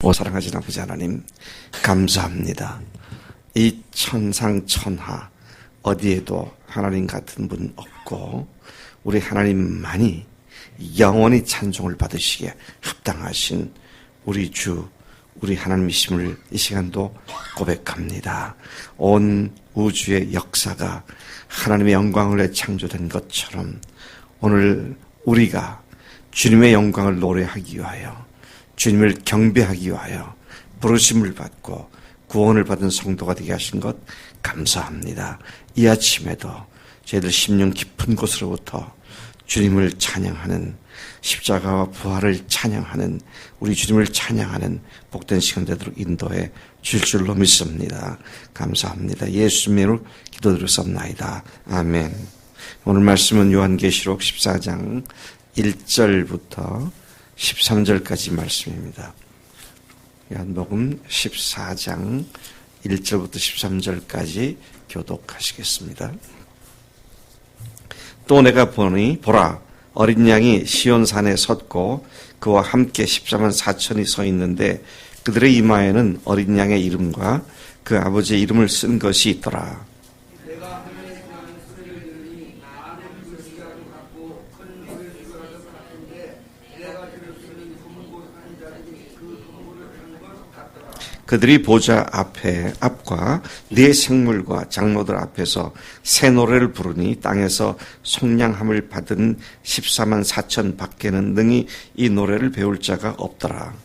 사랑하신 아버지 하나님, 감사합니다. 이 천상천하 어디에도 하나님 같은 분 없고 우리 하나님만이 영원히 찬송을 받으시기에 합당하신 우리 주, 우리 하나님이심을 이 시간도 고백합니다. 온 우주의 역사가 하나님의 영광을 위해 창조된 것처럼 오늘 우리가 주님의 영광을 노래하기 위하여, 주님을 경배하기 위하여 부르심을 받고 구원을 받은 성도가 되게 하신 것 감사합니다. 이 아침에도 저희들 심령 깊은 곳으로부터 주님을 찬양하는, 십자가와 부활을 찬양하는, 우리 주님을 찬양하는 복된 시간 되도록 인도해 주실 줄로 믿습니다. 감사합니다. 예수님으로 기도드렸습니다. 아멘. 오늘 말씀은 요한계시록 14장 1절부터 13절까지 말씀입니다. 요한복음 14장 1절부터 13절까지 교독하시겠습니다. 또 내가 보니 보라, 어린 양이 시온산에 섰고 그와 함께 14만 4천이 서 있는데 그들의 이마에는 어린 양의 이름과 그 아버지의 이름을 쓴 것이 있더라. 그들이 보좌 앞과 네 생물과 장로들 앞에서 새 노래를 부르니 땅에서 속량함을 받은 14만 4천 밖에는 능히 이 노래를 배울 자가 없더라.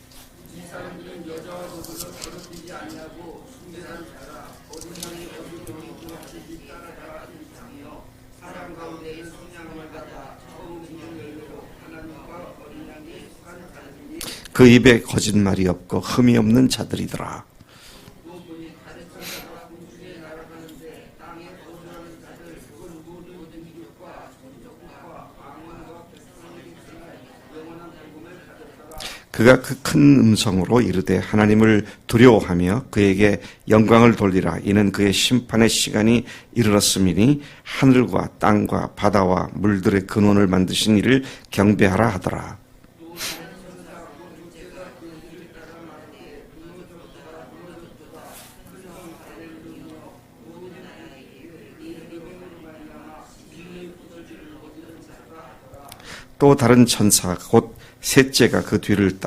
그 입에 거짓말이 없고 흠이 없는 자들이더라. 그가 그 큰 음성으로 이르되 하나님을 두려워하며 그에게 영광을 돌리라. 이는 그의 심판의 시간이 이르렀음이니 하늘과 땅과 바다와 물들의 근원을 만드신 이를 경배하라 하더라. 또 다른 천사 곧 셋째가 그 뒤를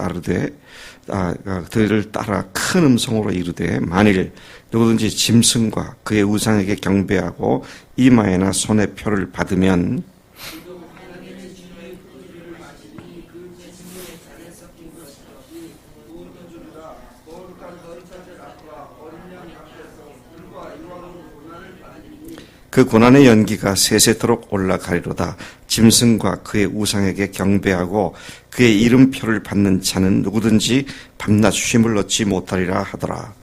따라 큰 음성으로 이르되 만일 누구든지 짐승과 그의 우상에게 경배하고 이마에나 손에 표를 받으면 그 고난의 연기가 세세토록 올라가리로다. 짐승과 그의 우상에게 경배하고 그의 이름표를 받는 자는 누구든지 밤낮 쉼을 얻지 못하리라 하더라.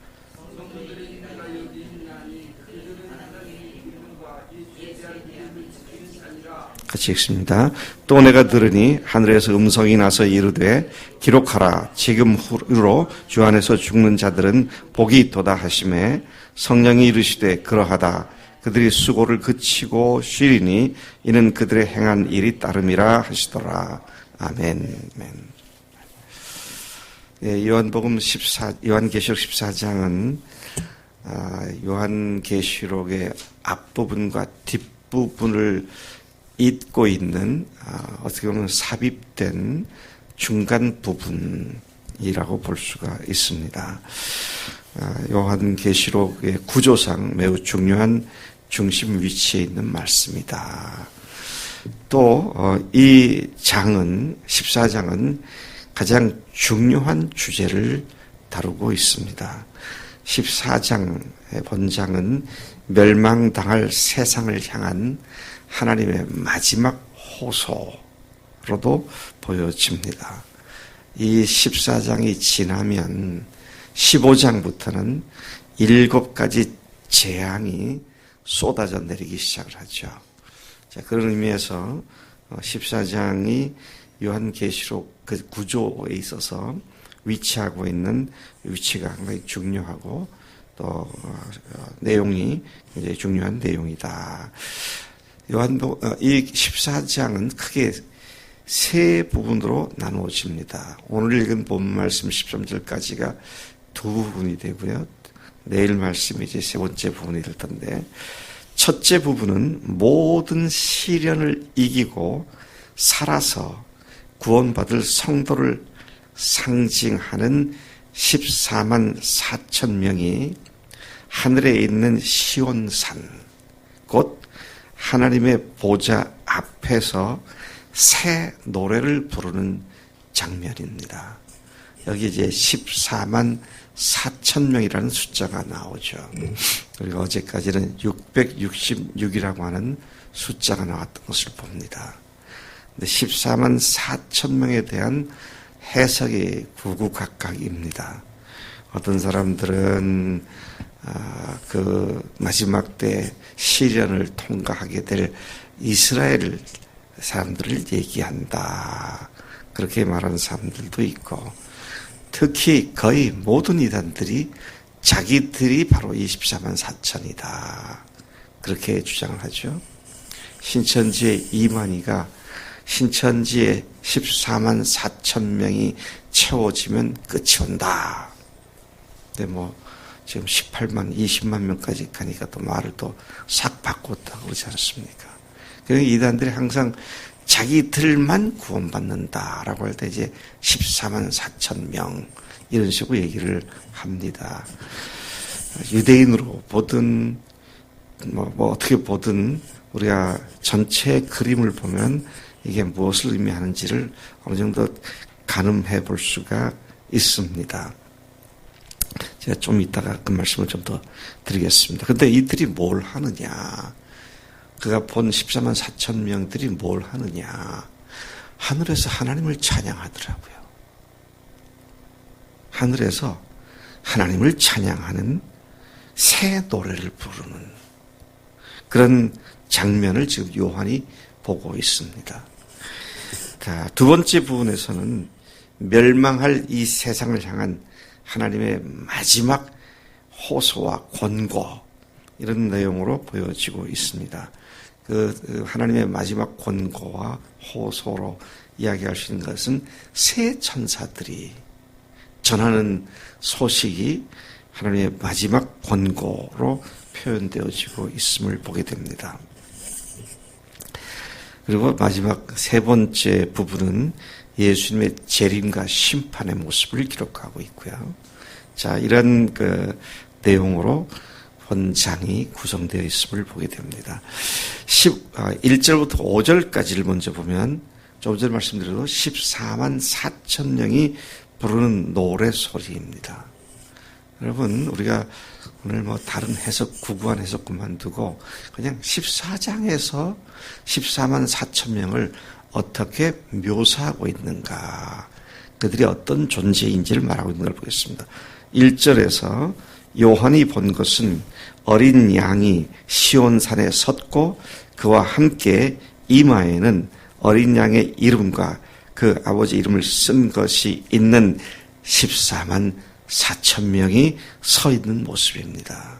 같이 읽습니다. 또 내가 들으니 하늘에서 음성이 나서 이르되 기록하라. 지금 후로 주 안에서 죽는 자들은 복이 있도다 하시매 성령이 이르시되 그러하다. 그들이 수고를 그치고 쉬리니 이는 그들의 행한 일이 따름이라 하시더라. 아멘. 요한계시록 14장은 요한계시록의 앞부분과 뒷부분을 잇고 있는 어떻게 보면 삽입된 중간 부분이라고 볼 수가 있습니다. 요한계시록의 구조상 매우 중요한 중심 위치에 있는 말씀이다. 또 이 장은 14장은 가장 중요한 주제를 다루고 있습니다. 14장의 본장은 멸망당할 세상을 향한 하나님의 마지막 호소로도 보여집니다. 이 14장이 지나면 15장부터는 7가지 재앙이 쏟아져 내리기 시작을 하죠. 자, 그런 의미에서 14장이 요한계시록 그 구조에 있어서 위치하고 있는 위치가 상당히 중요하고 또 내용이 굉장히 중요한 내용이다. 이 14장은 크게 세 부분으로 나누어집니다. 오늘 읽은 본문 말씀 13절까지가 두 부분이 되고요. 내일 말씀이 이제 세 번째 부분이 될 텐데, 첫째 부분은 모든 시련을 이기고 살아서 구원받을 성도를 상징하는 14만 4천 명이 하늘에 있는 시온산, 곧 하나님의 보좌 앞에서 새 노래를 부르는 장면입니다. 여기 이제 14만 4천 명이라는 숫자가 나오죠. 우리가 어제까지는 666이라고 하는 숫자가 나왔던 것을 봅니다. 근데 14만 4천 명에 대한 해석이 구구각각입니다. 어떤 사람들은 그 마지막 때 시련을 통과하게 될 이스라엘 사람들을 얘기한다, 그렇게 말하는 사람들도 있고, 특히 거의 모든 이단들이 자기들이 바로 24만 4천이다, 그렇게 주장을 하죠. 신천지의 이만희가 신천지에 14만 4천 명이 채워지면 끝이 온다. 근데 지금 18만, 20만 명까지 가니까 또 말을 또 싹 바꿨다고 그러지 않습니까? 그러니까 이단들이 항상 자기들만 구원받는다라고 할 때 이제 14만 4천 명 이런 식으로 얘기를 합니다. 유대인으로 보든 어떻게 보든 우리가 전체 그림을 보면 이게 무엇을 의미하는지를 어느 정도 가늠해 볼 수가 있습니다. 제가 좀 이따가 그 말씀을 좀 더 드리겠습니다. 근데 이들이 뭘 하느냐? 그가 본 14만 4천 명들이 뭘 하느냐? 하늘에서 하나님을 찬양하더라고요. 하늘에서 하나님을 찬양하는 새 노래를 부르는 그런 장면을 지금 요한이 보고 있습니다. 자, 두 번째 부분에서는 멸망할 이 세상을 향한 하나님의 마지막 호소와 권고, 이런 내용으로 보여지고 있습니다. 그 하나님의 마지막 권고와 호소로 이야기할 수 있는 것은 새 천사들이 전하는 소식이 하나님의 마지막 권고로 표현되어지고 있음을 보게 됩니다. 그리고 마지막 세 번째 부분은 예수님의 재림과 심판의 모습을 기록하고 있고요. 자, 이런 그 내용으로 본장이 구성되어 있음을 보게 됩니다. 1절부터 5절까지를 먼저 보면, 좀 전에 말씀드려도 14만 4천 명이 부르는 노래 소리입니다. 여러분, 우리가 오늘 다른 해석, 구구한 해석 그만두고 그냥 14장에서 14만 4천 명을 어떻게 묘사하고 있는가, 그들이 어떤 존재인지를 말하고 있는 걸 보겠습니다. 1절에서 요한이 본 것은 어린 양이 시온산에 섰고 그와 함께 이마에는 어린 양의 이름과 그 아버지 이름을 쓴 것이 있는 14만 4천 명이 서 있는 모습입니다.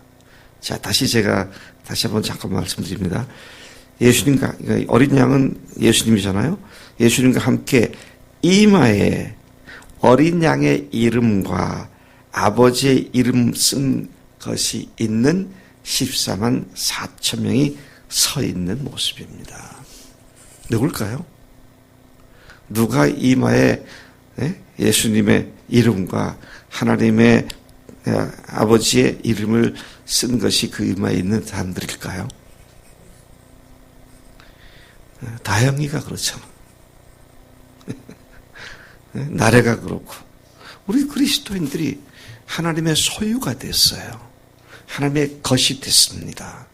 자, 제가 다시 한번 잠깐 말씀드립니다. 예수님과, 어린 양은 예수님이잖아요. 예수님과 함께 이마에 어린 양의 이름과 아버지의 이름 쓴 것이 있는 14만 4천 명이 서 있는 모습입니다. 누굴까요? 누가 이마에 예수님의 이름과 하나님의 아버지의 이름을 쓴 것이 그 이마에 있는 사람들일까요? 다영이가 그렇잖아. 나래가 그렇고, 우리 그리스도인들이 하나님의 소유가 됐어요. 하나님의 것이 됐습니다.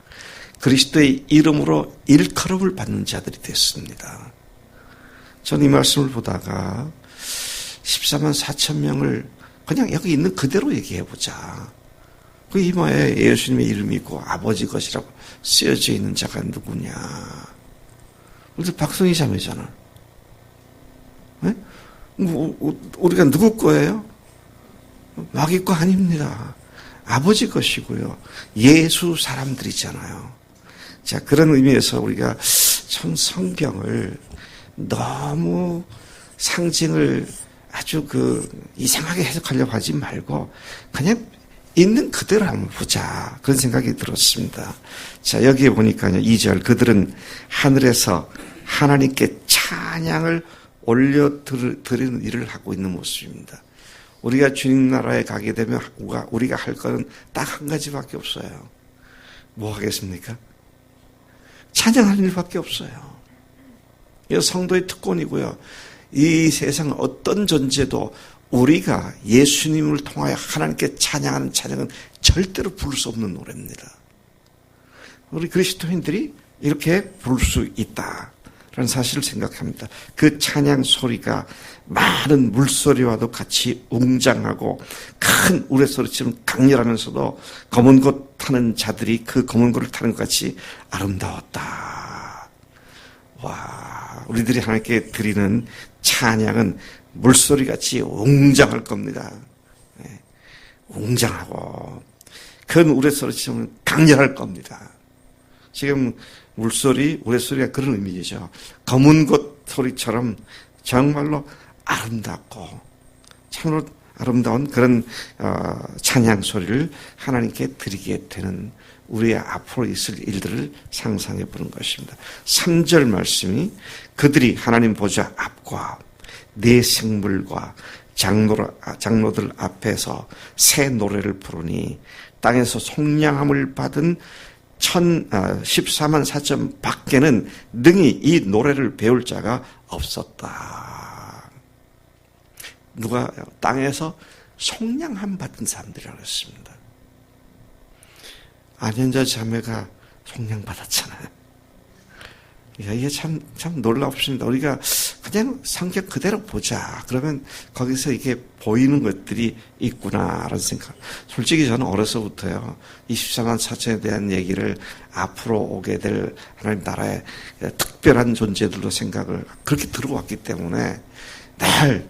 그리스도의 이름으로 일컬음을 받는 자들이 됐습니다. 저는 이 말씀을 보다가 14만 4천 명을 그냥 여기 있는 그대로 얘기해보자. 그 이마에 예수님의 이름이 있고 아버지 것이라고 쓰여져 있는 자가 누구냐. 우리도 박성희 자매잖아. 네? 우리가 누구 거예요? 마귀 거 아닙니다. 아버지 것이고요. 예수 사람들이잖아요. 자, 그런 의미에서 우리가 참 성경을 너무 상징을 아주 이상하게 해석하려고 하지 말고 그냥 있는 그대로 한번 보자. 그런 생각이 들었습니다. 자, 여기에 보니까요, 2절. 그들은 하늘에서 하나님께 찬양을 올려드리는 일을 하고 있는 모습입니다. 우리가 주님 나라에 가게 되면 우리가 할 것은 딱 한 가지밖에 없어요. 뭐 하겠습니까? 찬양하는 일밖에 없어요. 이거 성도의 특권이고요. 이 세상 어떤 존재도 우리가 예수님을 통하여 하나님께 찬양하는 찬양은 절대로 부를 수 없는 노래입니다. 우리 그리스도인들이 이렇게 부를 수 있다라는 사실을 생각합니다. 그 찬양 소리가 많은 물소리와도 같이 웅장하고 큰 우레소리처럼 강렬하면서도 검은 것 타는 자들이 그 검은 것을 타는 것 같이 아름다웠다. 와, 우리들이 하나님께 드리는 찬양은 물소리같이 웅장할 겁니다. 네, 웅장하고 큰 우레소리처럼 강렬할 겁니다. 지금 물소리, 우레소리가 그런 의미죠. 검은 것 소리처럼 정말로 아름답고 참으로 아름다운 그런 찬양 소리를 하나님께 드리게 되는 우리의 앞으로 있을 일들을 상상해 보는 것입니다. 3절 말씀이 그들이 하나님 보좌 앞과 네 생물과 장로들 앞에서 새 노래를 부르니 땅에서 속량함을 받은 14만 4천 밖에는 능히 이 노래를 배울 자가 없었다. 누가 땅에서 속량함 받은 사람들이라고 했습니다. 안현자 자매가 속량받았잖아요. 이게 참 놀랍습니다. 우리가 그냥 성경 그대로 보자. 그러면 거기서 이게 보이는 것들이 있구나라는 생각. 솔직히 저는 어려서부터요. 24만 4천에 대한 얘기를 앞으로 오게 될 하나님 나라의 특별한 존재들로 생각을 그렇게 들어왔기 때문에 늘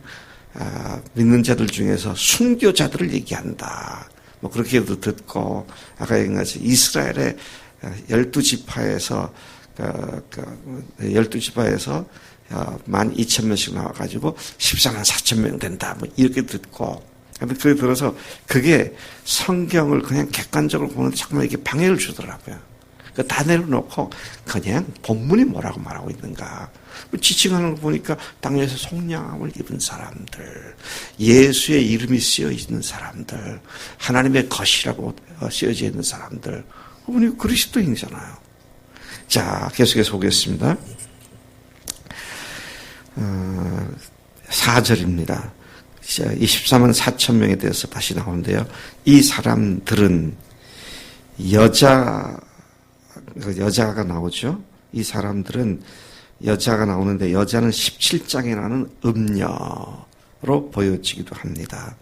믿는 자들 중에서 순교자들을 얘기한다. 뭐 그렇게도 듣고 아까 얘기한같이 이스라엘의 12지파에서 12지파에서 12,000명씩 나와가지고 14만 4천 명 된다. 뭐 이렇게 듣고. 그래 들어서 그게 성경을 그냥 객관적으로 보는데 정말 이게 방해를 주더라고요. 다 내려놓고 그냥 본문이 뭐라고 말하고 있는가. 지칭하는 거 보니까 땅에서 속량함을 입은 사람들, 예수의 이름이 쓰여 있는 사람들, 하나님의 것이라고 쓰여져 있는 사람들. 그분이 그리스도인이잖아요. 자, 계속해서 보겠습니다. 4절입니다. 24만 4천 명에 대해서 다시 나오는데요. 이 사람들은 여자가 나오죠. 이 사람들은 여자가 나오는데 여자는 17장에 나오는 음녀로 보여지기도 합니다.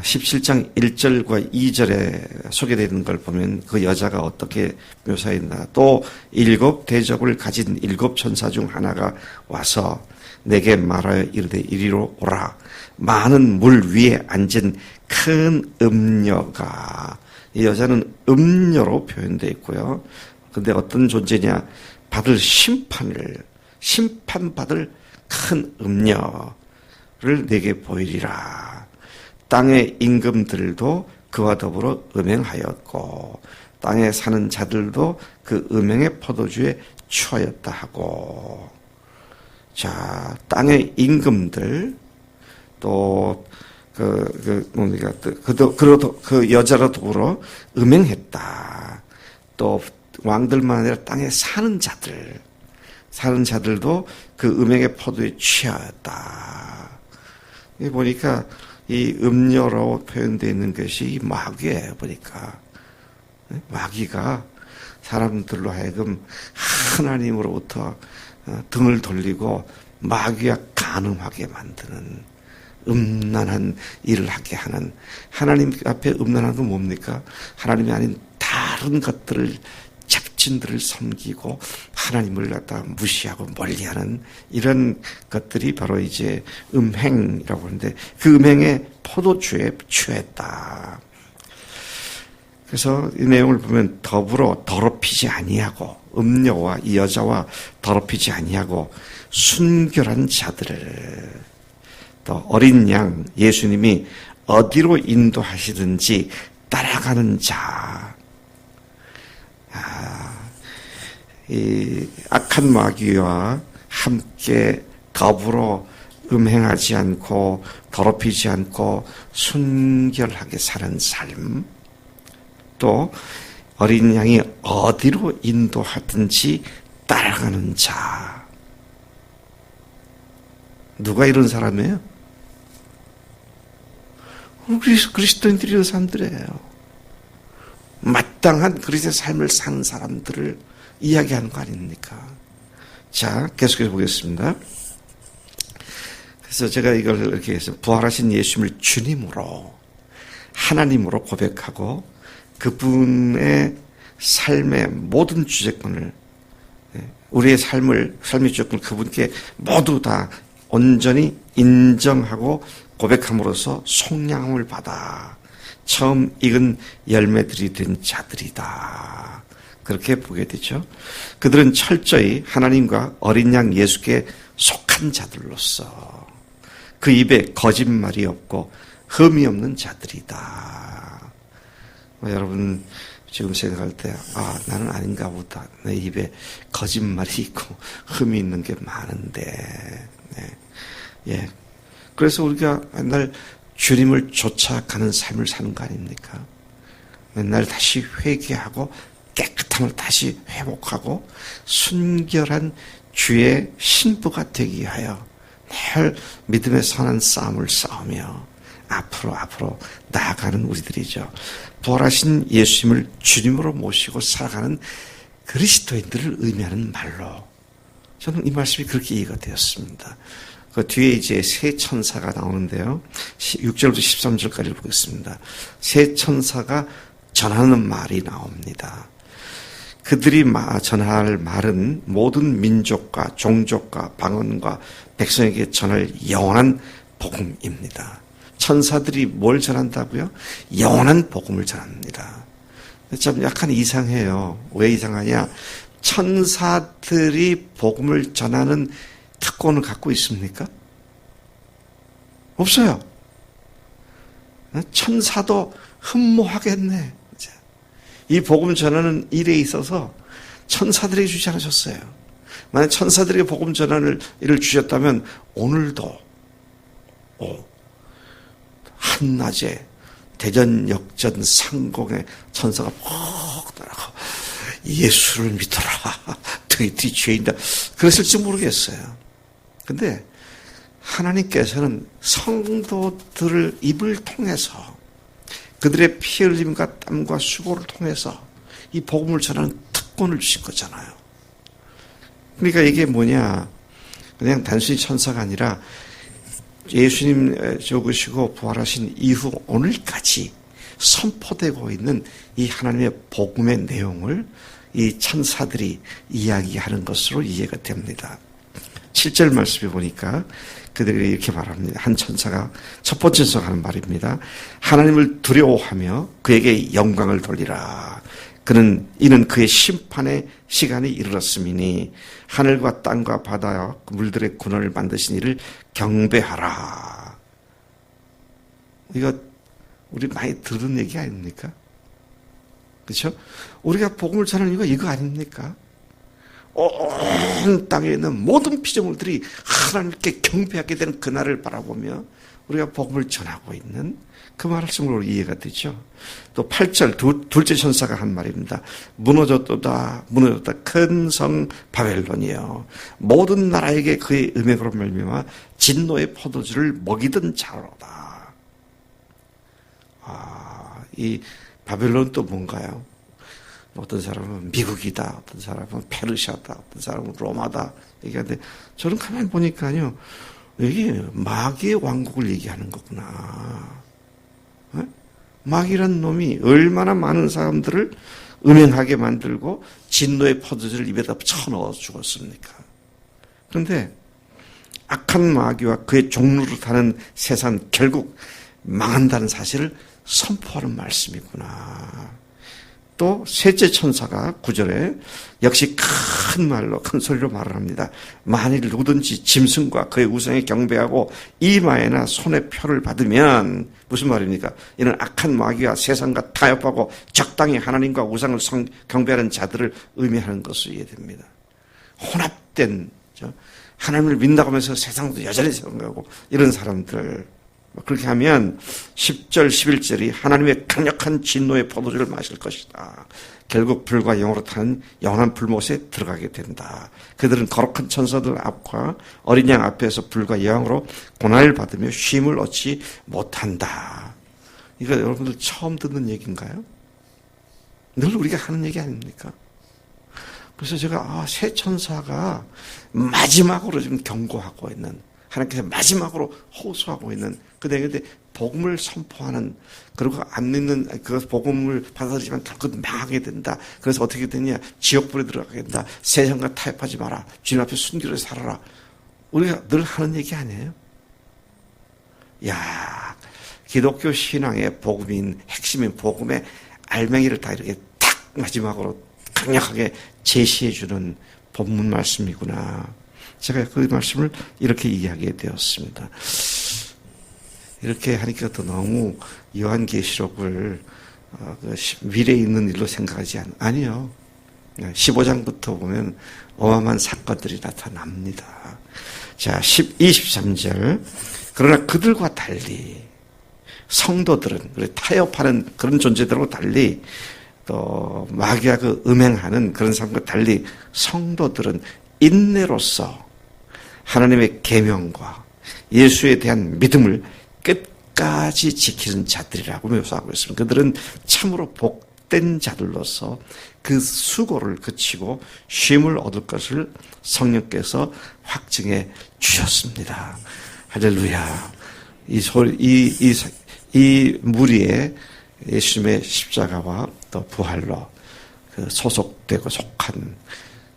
17장 1절과 2절에 소개되는 걸 보면 그 여자가 어떻게 묘사했나. 또 7 대접을 가진 7 천사 중 하나가 와서 내게 말하여 이르되 이리로 오라. 많은 물 위에 앉은 큰 음녀가, 이 여자는 음녀로 표현되어 있고요. 근데 어떤 존재냐, 받을 심판받을 큰 음녀를 내게 보이리라. 땅의 임금들도 그와 더불어 음행하였고 땅에 사는 자들도 그 음행의 포도주에 취하였다 하고. 자, 땅의 임금들 또 그 여자로 더불어 음행했다. 또 왕들만 아니라 땅에 사는 자들도 그 음행의 포도에 취하였다. 이 보니까 이 음녀로 표현되어 있는 것이 마귀예요. 보니까 마귀가 사람들로 하여금 하나님으로부터 등을 돌리고 마귀와 간음하게 만드는 음란한 일을 하게 하는, 하나님 앞에 음란한 건 뭡니까? 하나님이 아닌 다른 것들을, 잡신들을 섬기고 하나님을 갖다 무시하고 멀리하는 이런 것들이 바로 이제 음행이라고 하는데 그 음행의 포도주에 취했다. 그래서 이 내용을 보면 더불어 더럽히지 아니하고 음녀와 이 여자와 더럽히지 아니하고 순결한 자들을 또 어린 양 예수님이 어디로 인도하시든지 따라가는 자. 이 악한 마귀와 함께 더불어 음행하지 않고 더럽히지 않고 순결하게 사는 삶. 또 어린 양이 어디로 인도하든지 따라가는 자. 누가 이런 사람이에요? 그리스도인들이 이런 사람들이에요. 마땅한 그리스도의 삶을 사는 사람들을 이야기하는 거 아닙니까? 자, 계속해서 보겠습니다. 그래서 제가 이걸 이렇게 해서 부활하신 예수님을 주님으로 하나님으로 고백하고 그분의 삶의 모든 주재권을 우리의 삶의 주재권을 그분께 모두 다 온전히 인정하고 고백함으로써 속량함을 받아 처음 익은 열매들이 된 자들이다. 그렇게 보게 되죠. 그들은 철저히 하나님과 어린 양 예수께 속한 자들로서 그 입에 거짓말이 없고 흠이 없는 자들이다. 여러분 지금 생각할 때 나는 아닌가 보다. 내 입에 거짓말이 있고 흠이 있는 게 많은데. 네. 예. 그래서 우리가 맨날 주님을 쫓아가는 삶을 사는 거 아닙니까? 맨날 다시 회개하고 깨끗함을 다시 회복하고 순결한 주의 신부가 되기 위하여 늘 믿음의 선한 싸움을 싸우며 앞으로 나아가는 우리들이죠. 부활하신 예수님을 주님으로 모시고 살아가는 그리스도인들을 의미하는 말로 저는 이 말씀이 그렇게 이해가 되었습니다. 그 뒤에 이제 세 천사가 나오는데요. 6절부터 13절까지 보겠습니다. 세 천사가 전하는 말이 나옵니다. 그들이 전할 말은 모든 민족과 종족과 방언과 백성에게 전할 영원한 복음입니다. 천사들이 뭘 전한다고요? 영원한 복음을 전합니다. 좀 약간 이상해요. 왜 이상하냐? 천사들이 복음을 전하는 특권을 갖고 있습니까? 없어요. 천사도 흠모하겠네. 이 복음 전하는 일에 있어서 천사들에게 주지 않으셨어요. 만약 천사들에게 복음 전하는 일을 주셨다면 오늘도 한낮에 대전 역전 상공에 천사가 퍽 날아가 예수를 믿어라. 너희들이 죄인다. 그랬을지 모르겠어요. 근데 하나님께서는 성도들을 입을 통해서 그들의 피 흘림과 땀과 수고를 통해서 이 복음을 전하는 특권을 주신 거잖아요. 그러니까 이게 뭐냐? 그냥 단순히 천사가 아니라 예수님 죽으시고 부활하신 이후 오늘까지 선포되고 있는 이 하나님의 복음의 내용을 이 천사들이 이야기하는 것으로 이해가 됩니다. 7절 말씀에 보니까 그들이 이렇게 말합니다. 한 천사가 첫 번째 천사가 하는 말입니다. 하나님을 두려워하며 그에게 영광을 돌리라. 이는 그의 심판의 시간이 이르렀음이니 하늘과 땅과 바다와 물들의 군원을 만드신 이를 경배하라. 이거 우리 많이 들은 얘기 아닙니까? 그렇죠? 우리가 복음을 전하는 이유가 이거 아닙니까? 온 땅에 있는 모든 피조물들이 하나님께 경배하게 되는 그날을 바라보며 우리가 복음을 전하고 있는 그 말씀으로 이해가 되죠. 또 8절 둘째 천사가 한 말입니다. 무너졌다 큰 성 바벨론이여 모든 나라에게 그의 음행으로 말미암아 진노의 포도주를 먹이던 자로다. 이 바벨론 또 뭔가요? 어떤 사람은 미국이다, 어떤 사람은 페르시아다, 어떤 사람은 로마다 얘기하는데 저는 가만히 보니까요, 이게 마귀의 왕국을 얘기하는 거구나. 마귀란 놈이 얼마나 많은 사람들을 음행하게 만들고 진노의 포도주를 입에다 쳐넣어 죽었습니까? 그런데 악한 마귀와 그의 종로를 타는 세상 결국 망한다는 사실을 선포하는 말씀이구나. 또 셋째 천사가 9절에 역시 큰 말로 큰 소리로 말을 합니다. 만일 누구든지 짐승과 그의 우상에 경배하고 이마에나 손에 표를 받으면 무슨 말입니까? 이는 악한 마귀와 세상과 타협하고 적당히 하나님과 우상을 경배하는 자들을 의미하는 것으로 이해됩니다. 혼합된 하나님을 믿는다고 하면서 세상도 여전히 생각하고 이런 사람들, 그렇게 하면 10절 11절이 하나님의 강력한 진노의 포도주를 마실 것이다. 결국 불과 영으로 타는 영원한 불못에 들어가게 된다. 그들은 거룩한 천사들 앞과 어린 양 앞에서 불과 영으로 고난을 받으며 쉼을 얻지 못한다. 이거 여러분들 처음 듣는 얘기인가요? 늘 우리가 하는 얘기 아닙니까? 그래서 제가 새 천사가 마지막으로 지금 경고하고 있는, 하나님께서 마지막으로 호소하고 있는, 근데 복음을 선포하는, 그리고 안 믿는 그 복음을 받아들이지만 결국 망하게 된다. 그래서 어떻게 되냐? 지옥불에 들어가게 된다. 세상과 타협하지 마라. 주님 앞에 순결히 살아라. 우리가 늘 하는 얘기 아니에요? 야, 기독교 신앙의 복음인, 핵심인 복음의 알맹이를 다 이렇게 탁 마지막으로 강력하게 제시해주는 본문 말씀이구나. 제가 그 말씀을 이렇게 이해하게 되었습니다. 이렇게 하니까 또 너무 요한계시록을 미래에 있는 일로 생각하지 아니요. 15장부터 보면 어마어마한 사건들이 나타납니다. 자, 23절. 그러나 그들과 달리 성도들은, 타협하는 그런 존재들하고 달리, 또 마귀와 음행하는 그런 사람과 달리 성도들은 인내로서 하나님의 계명과 예수에 대한 믿음을 끝까지 지키는 자들이라고 묘사하고 있습니다. 그들은 참으로 복된 자들로서 그 수고를 그치고 쉼을 얻을 것을 성령께서 확증해 주셨습니다. 할렐루야. 이 무리에 예수님의 십자가와 또 부활로 소속되고 속한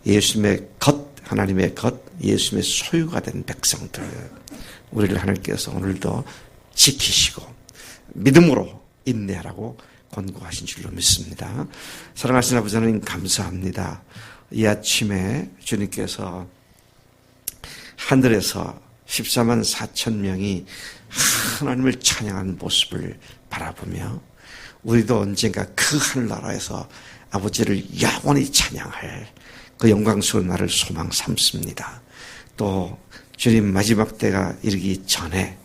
예수님의 것, 하나님의 것, 예수님의 소유가 된 백성들, 우리를 하나님께서 오늘도 지키시고 믿음으로 인내하라고 권고하신 줄로 믿습니다. 사랑하신 아버지 하나님 감사합니다. 이 아침에 주님께서 하늘에서 14만 4천 명이 하나님을 찬양하는 모습을 바라보며 우리도 언젠가 그 하늘나라에서 아버지를 영원히 찬양할 그 영광스러운 날을 소망 삼습니다. 또 주님 마지막 때가 이르기 전에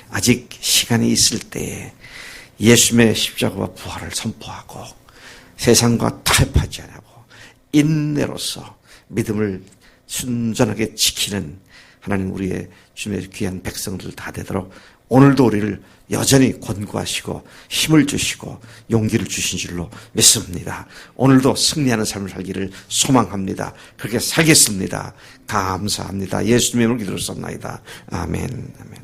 아직 시간이 있을 때에 예수님의 십자가와 부활을 선포하고 세상과 타협하지 않고 인내로서 믿음을 순전하게 지키는 하나님 우리의 주님의 귀한 백성들 다 되도록 오늘도 우리를 여전히 권고하시고 힘을 주시고 용기를 주신 줄로 믿습니다. 오늘도 승리하는 삶을 살기를 소망합니다. 그렇게 살겠습니다. 감사합니다. 예수님의 이름으로 기도를 쏟나이다. 아멘. 아멘.